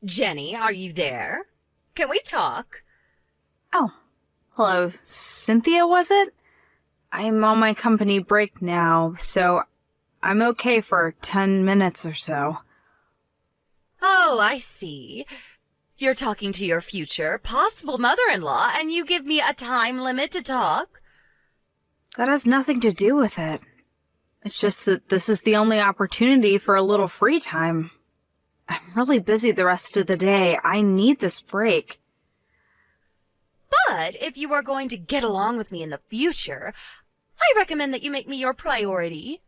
Jenny, are you there? Can we talk? Oh, hello, Cynthia, was it? I'm on my company break now, so I'm okay for 10 minutes or so. Oh, I see. You're talking to your future, possible mother-in-law, and you give me a time limit to talk? That has nothing to do with it. It's just that this is the only opportunity for a little free time. I'm really busy the rest of the day. I need this break. But if you are going to get along with me in the future, I recommend that you make me your priority.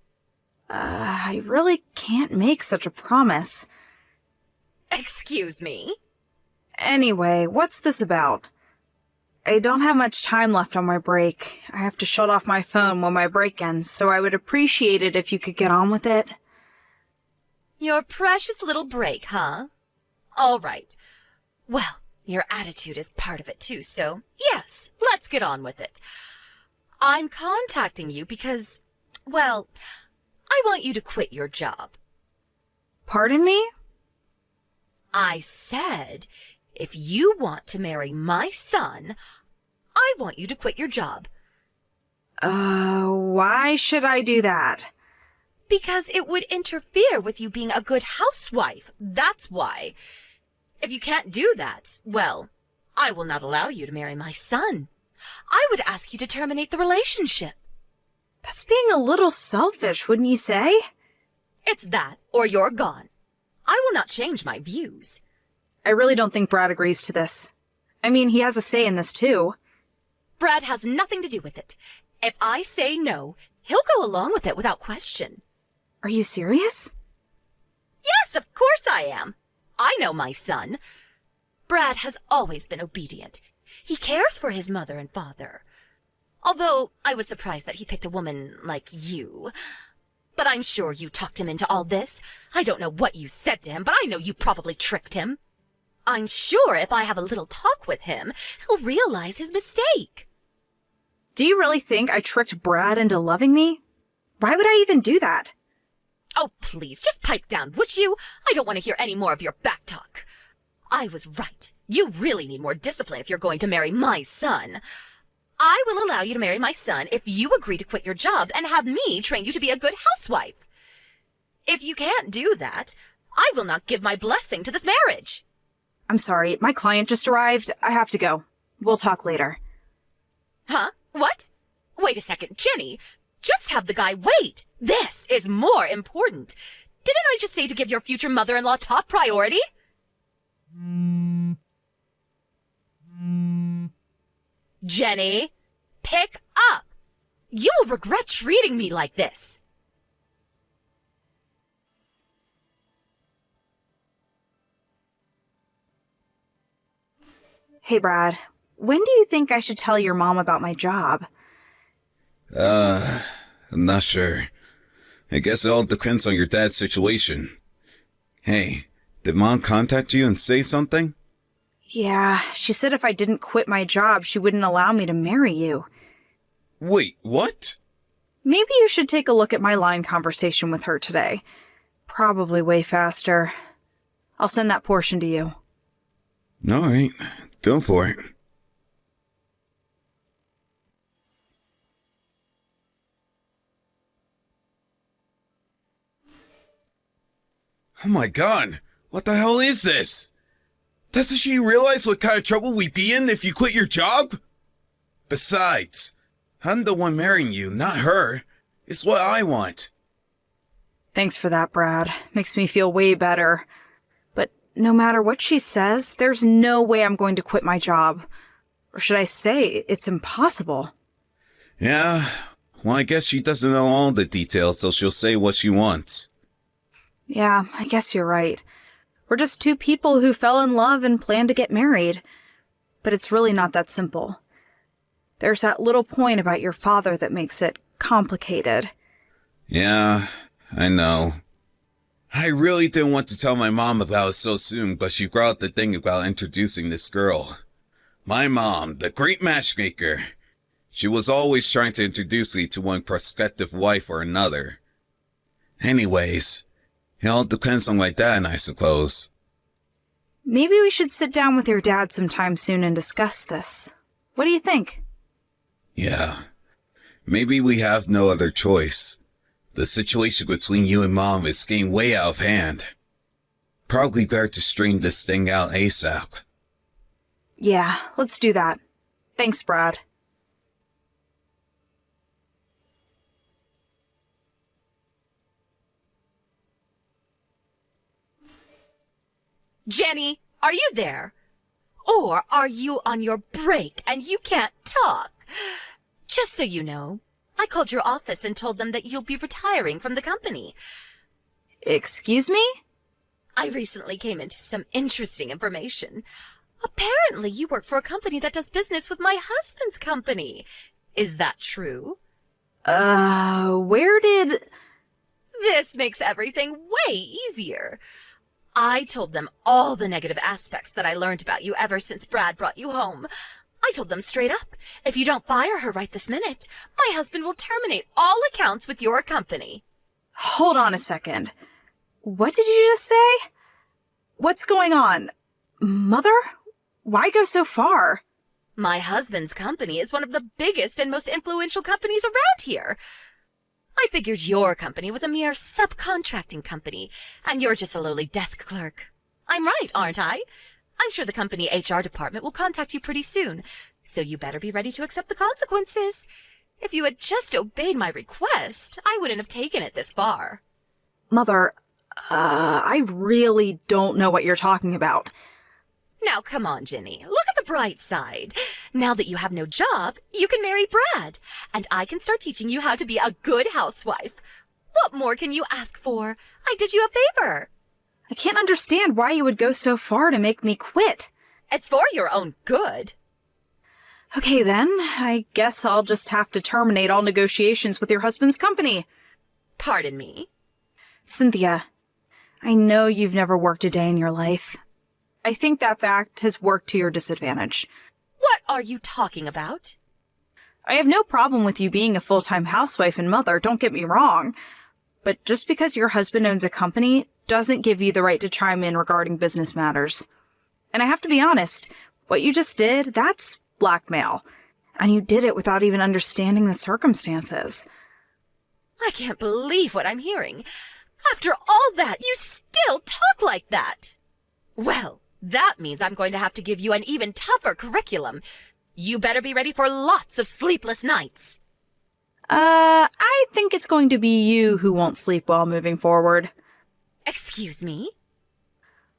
I really can't make such a promise. Excuse me? Anyway, what's this about? I don't have much time left on my break. I have to shut off my phone when my break ends, so I would appreciate it if you could get on with it. Your precious little break, huh? All right. Well, your attitude is part of it too, so yes, let's get on with it. I'm contacting you because, well, I want you to quit your job. Pardon me? I said, if you want to marry my son, I want you to quit your job. Why should I do that? Because it would interfere with you being a good housewife. That's why. If you can't do that, well, I will not allow you to marry my son. I would ask you to terminate the relationship. That's being a little selfish, wouldn't you say? It's that, or you're gone. I will not change my views. I really don't think Brad agrees to this. I mean, he has a say in this too. Brad has nothing to do with it. If I say no, he'll go along with it without question. Are you serious? Yes, of course I am. I know my son. Brad has always been obedient. He cares for his mother and father. Although I was surprised that he picked a woman like you. But I'm sure you talked him into all this. I don't know what you said to him, but I know you probably tricked him. I'm sure if I have a little talk with him, he'll realize his mistake. Do you really think I tricked Brad into loving me? Why would I even do that? Oh, please, just pipe down, would you? I don't want to hear any more of your back talk. I was right. You really need more discipline if you're going to marry my son. I will allow you to marry my son if you agree to quit your job and have me train you to be a good housewife. If you can't do that, I will not give my blessing to this marriage. I'm sorry, my client just arrived. I have to go. We'll talk later. Huh? What? Wait a second, Jenny. Just have the guy wait. This is more important. Didn't I just say to give your future mother-in-law top priority? Jenny, pick up. You will regret treating me like this. Hey, Brad, when do you think I should tell your mom about my job? I'm not sure. I guess it all depends on your dad's situation. Hey, did Mom contact you and say something? Yeah, she said if I didn't quit my job, she wouldn't allow me to marry you. Wait, what? Maybe you should take a look at my line conversation with her today. Probably way faster. I'll send that portion to you. Alright, go for it. Oh my god, what the hell is this? Doesn't she realize what kind of trouble we'd be in if you quit your job? Besides, I'm the one marrying you, not her. It's what I want. Thanks for that, Brad. Makes me feel way better. But no matter what she says, there's no way I'm going to quit my job. Or should I say, it's impossible. Yeah, well, I guess she doesn't know all the details, so she'll say what she wants. Yeah, I guess you're right. We're just two people who fell in love and plan to get married. But it's really not that simple. There's that little point about your father that makes it complicated. Yeah, I know. I really didn't want to tell my mom about it so soon, but she brought up the thing about introducing this girl. My mom, the great matchmaker. She was always trying to introduce me to one prospective wife or another. Anyways, it all depends on my dad, I suppose. Maybe we should sit down with your dad sometime soon and discuss this. What do you think? Yeah. Maybe we have no other choice. The situation between you and Mom is getting way out of hand. Probably better to straighten this thing out ASAP. Yeah, let's do that. Thanks, Brad. Jenny, are you there? Or are you on your break and you can't talk? Just so you know, I called your office and told them that you'll be retiring from the company. Excuse me? I recently came into some interesting information. Apparently, you work for a company that does business with my husband's company. Is that true? Where did... This makes everything way easier. I told them all the negative aspects that I learned about you ever since Brad brought you home. I told them straight up, if you don't fire her right this minute, my husband will terminate all accounts with your company. Hold on a second. What did you just say? What's going on? Mother? Why go so far? My husband's company is one of the biggest and most influential companies around here. I figured your company was a mere subcontracting company, and you're just a lowly desk clerk. I'm right, aren't I? I'm sure the company HR department will contact you pretty soon, so you better be ready to accept the consequences. If you had just obeyed my request, I wouldn't have taken it this far. Mother, I really don't know what you're talking about. Now, come on, Jenny. Look at the bright side. Now that you have no job, you can marry Brad, and I can start teaching you how to be a good housewife. What more can you ask for? I did you a favor. I can't understand why you would go so far to make me quit. It's for your own good. Okay then, I guess I'll just have to terminate all negotiations with your husband's company. Pardon me? Cynthia, I know you've never worked a day in your life. I think that fact has worked to your disadvantage. What are you talking about? I have no problem with you being a full-time housewife and mother, don't get me wrong. But just because your husband owns a company doesn't give you the right to chime in regarding business matters. And I have to be honest, what you just did, that's blackmail. And you did it without even understanding the circumstances. I can't believe what I'm hearing. After all that, you still talk like that. Well, that means I'm going to have to give you an even tougher curriculum. You better be ready for lots of sleepless nights. I think it's going to be you who won't sleep well moving forward. Excuse me?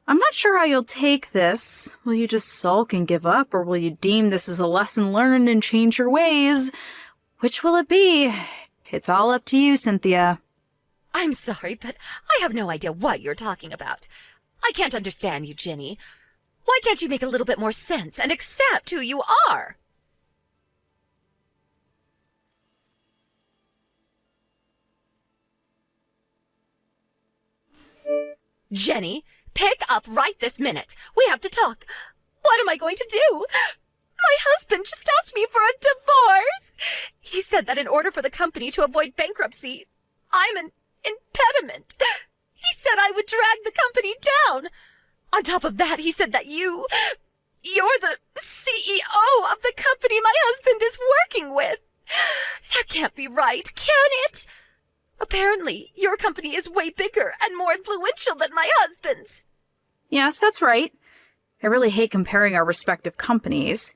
I'm not sure how you'll take this. Will you just sulk and give up, or will you deem this as a lesson learned and change your ways? Which will it be? It's all up to you, Cynthia. I'm sorry, but I have no idea what you're talking about. I can't understand you, Jenny. Why can't you make a little bit more sense and accept who you are? Jenny, pick up right this minute. We have to talk. What am I going to do? My husband just asked me for a divorce. He said that in order for the company to avoid bankruptcy, I'm an impediment. He said I would drag the company down. On top of that, he said that you're the CEO of the company my husband is working with. That can't be right, can it? Apparently, your company is way bigger and more influential than my husband's. Yes, that's right. I really hate comparing our respective companies.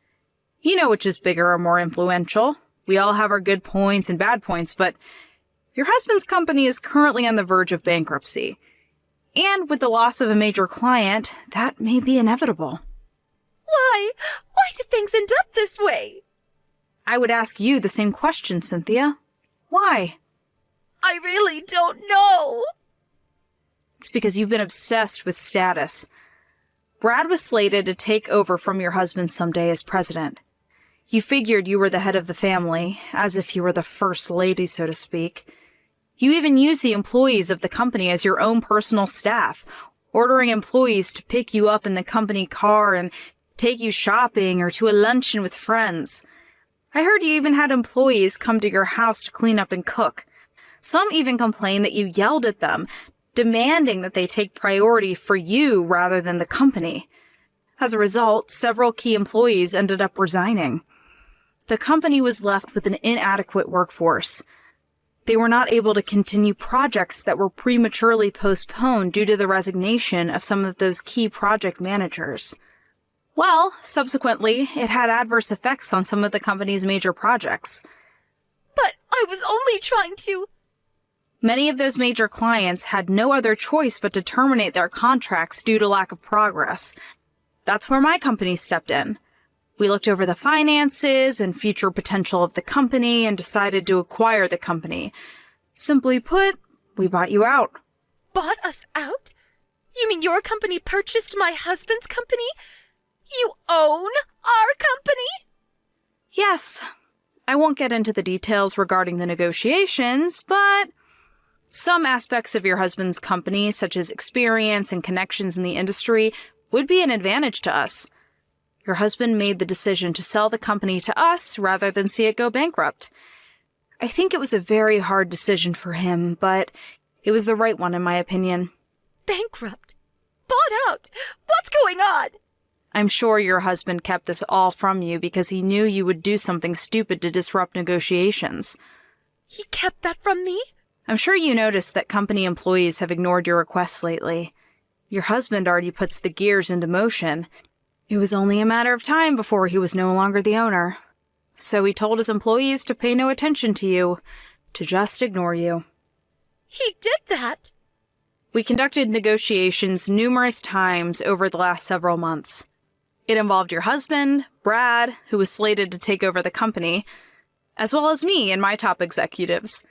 You know which is bigger or more influential. We all have our good points and bad points, but your husband's company is currently on the verge of bankruptcy. And with the loss of a major client, that may be inevitable. Why? Why did things end up this way? I would ask you the same question, Cynthia. Why? I really don't know. It's because you've been obsessed with status. Brad was slated to take over from your husband someday as president. You figured you were the head of the family, as if you were the first lady, so to speak. You even used the employees of the company as your own personal staff, ordering employees to pick you up in the company car and take you shopping or to a luncheon with friends. I heard you even had employees come to your house to clean up and cook. Some even complained that you yelled at them, demanding that they take priority for you rather than the company. As a result, several key employees ended up resigning. The company was left with an inadequate workforce. They were not able to continue projects that were prematurely postponed due to the resignation of some of those key project managers. Well, subsequently, it had adverse effects on some of the company's major projects. But I was only trying to... Many of those major clients had no other choice but to terminate their contracts due to lack of progress. That's where my company stepped in. We looked over the finances and future potential of the company and decided to acquire the company. Simply put, we bought you out. Bought us out? You mean your company purchased my husband's company? You own our company? Yes. I won't get into the details regarding the negotiations, but some aspects of your husband's company, such as experience and connections in the industry, would be an advantage to us. Your husband made the decision to sell the company to us rather than see it go bankrupt. I think it was a very hard decision for him, but it was the right one in my opinion. Bankrupt? Bought out? What's going on? I'm sure your husband kept this all from you because he knew you would do something stupid to disrupt negotiations. He kept that from me? I'm sure you noticed that company employees have ignored your requests lately. Your husband already puts the gears into motion. It was only a matter of time before he was no longer the owner. So he told his employees to pay no attention to you, to just ignore you. He did that? We conducted negotiations numerous times over the last several months. It involved your husband, Brad, who was slated to take over the company, as well as me and my top executives.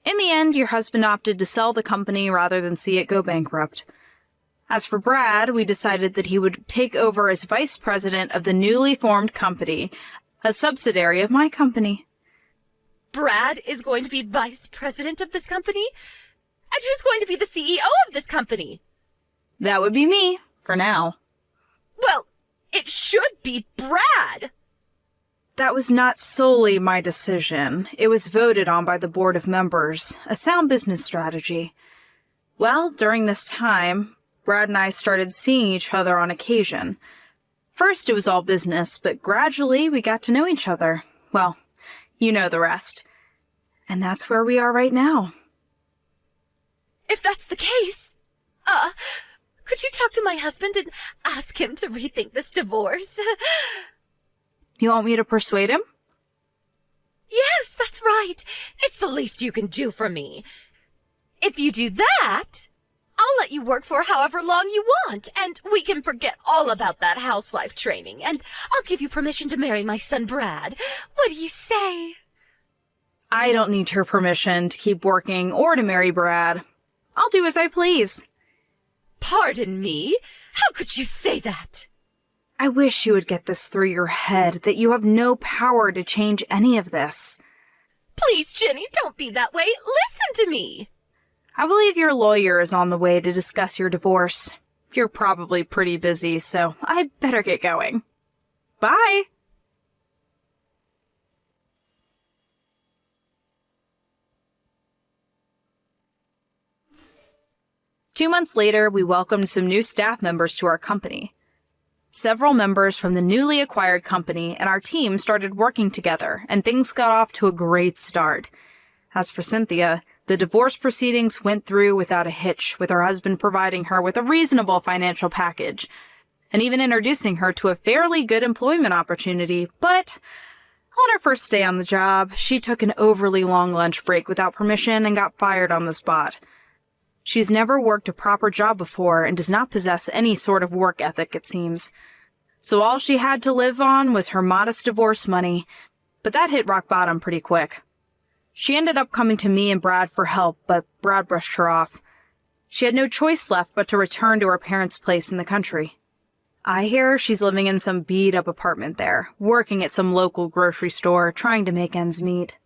In the end, your husband opted to sell the company rather than see it go bankrupt. As for Brad, we decided that he would take over as vice president of the newly formed company, a subsidiary of my company. Brad is going to be vice president of this company? And who's going to be the CEO of this company? That would be me, for now. Well, it should be Brad! That was not solely my decision. It was voted on by the board of members, a sound business strategy. Well, during this time, Brad and I started seeing each other on occasion. First, it was all business, but gradually we got to know each other. Well, you know the rest. And that's where we are right now. If that's the case, could you talk to my husband and ask him to rethink this divorce? You want me to persuade him? Yes, that's right. It's the least you can do for me. If you do that, I'll let you work for however long you want, and we can forget all about that housewife training, and I'll give you permission to marry my son Brad. What do you say? I don't need your permission to keep working or to marry Brad. I'll do as I please. Pardon me? How could you say that? I wish you would get this through your head that you have no power to change any of this. Please, Jenny, don't be that way. Listen to me. I believe your lawyer is on the way to discuss your divorce. You're probably pretty busy, so I'd better get going. Bye! Two months later, we welcomed some new staff members to our company. Several members from the newly acquired company and our team started working together, and things got off to a great start. As for Cynthia, the divorce proceedings went through without a hitch, with her husband providing her with a reasonable financial package, and even introducing her to a fairly good employment opportunity. But on her first day on the job, she took an overly long lunch break without permission and got fired on the spot. She's never worked a proper job before and does not possess any sort of work ethic, it seems. So all she had to live on was her modest divorce money, but that hit rock bottom pretty quick. She ended up coming to me and Brad for help, but Brad brushed her off. She had no choice left but to return to her parents' place in the country. I hear she's living in some beat-up apartment there, working at some local grocery store, trying to make ends meet.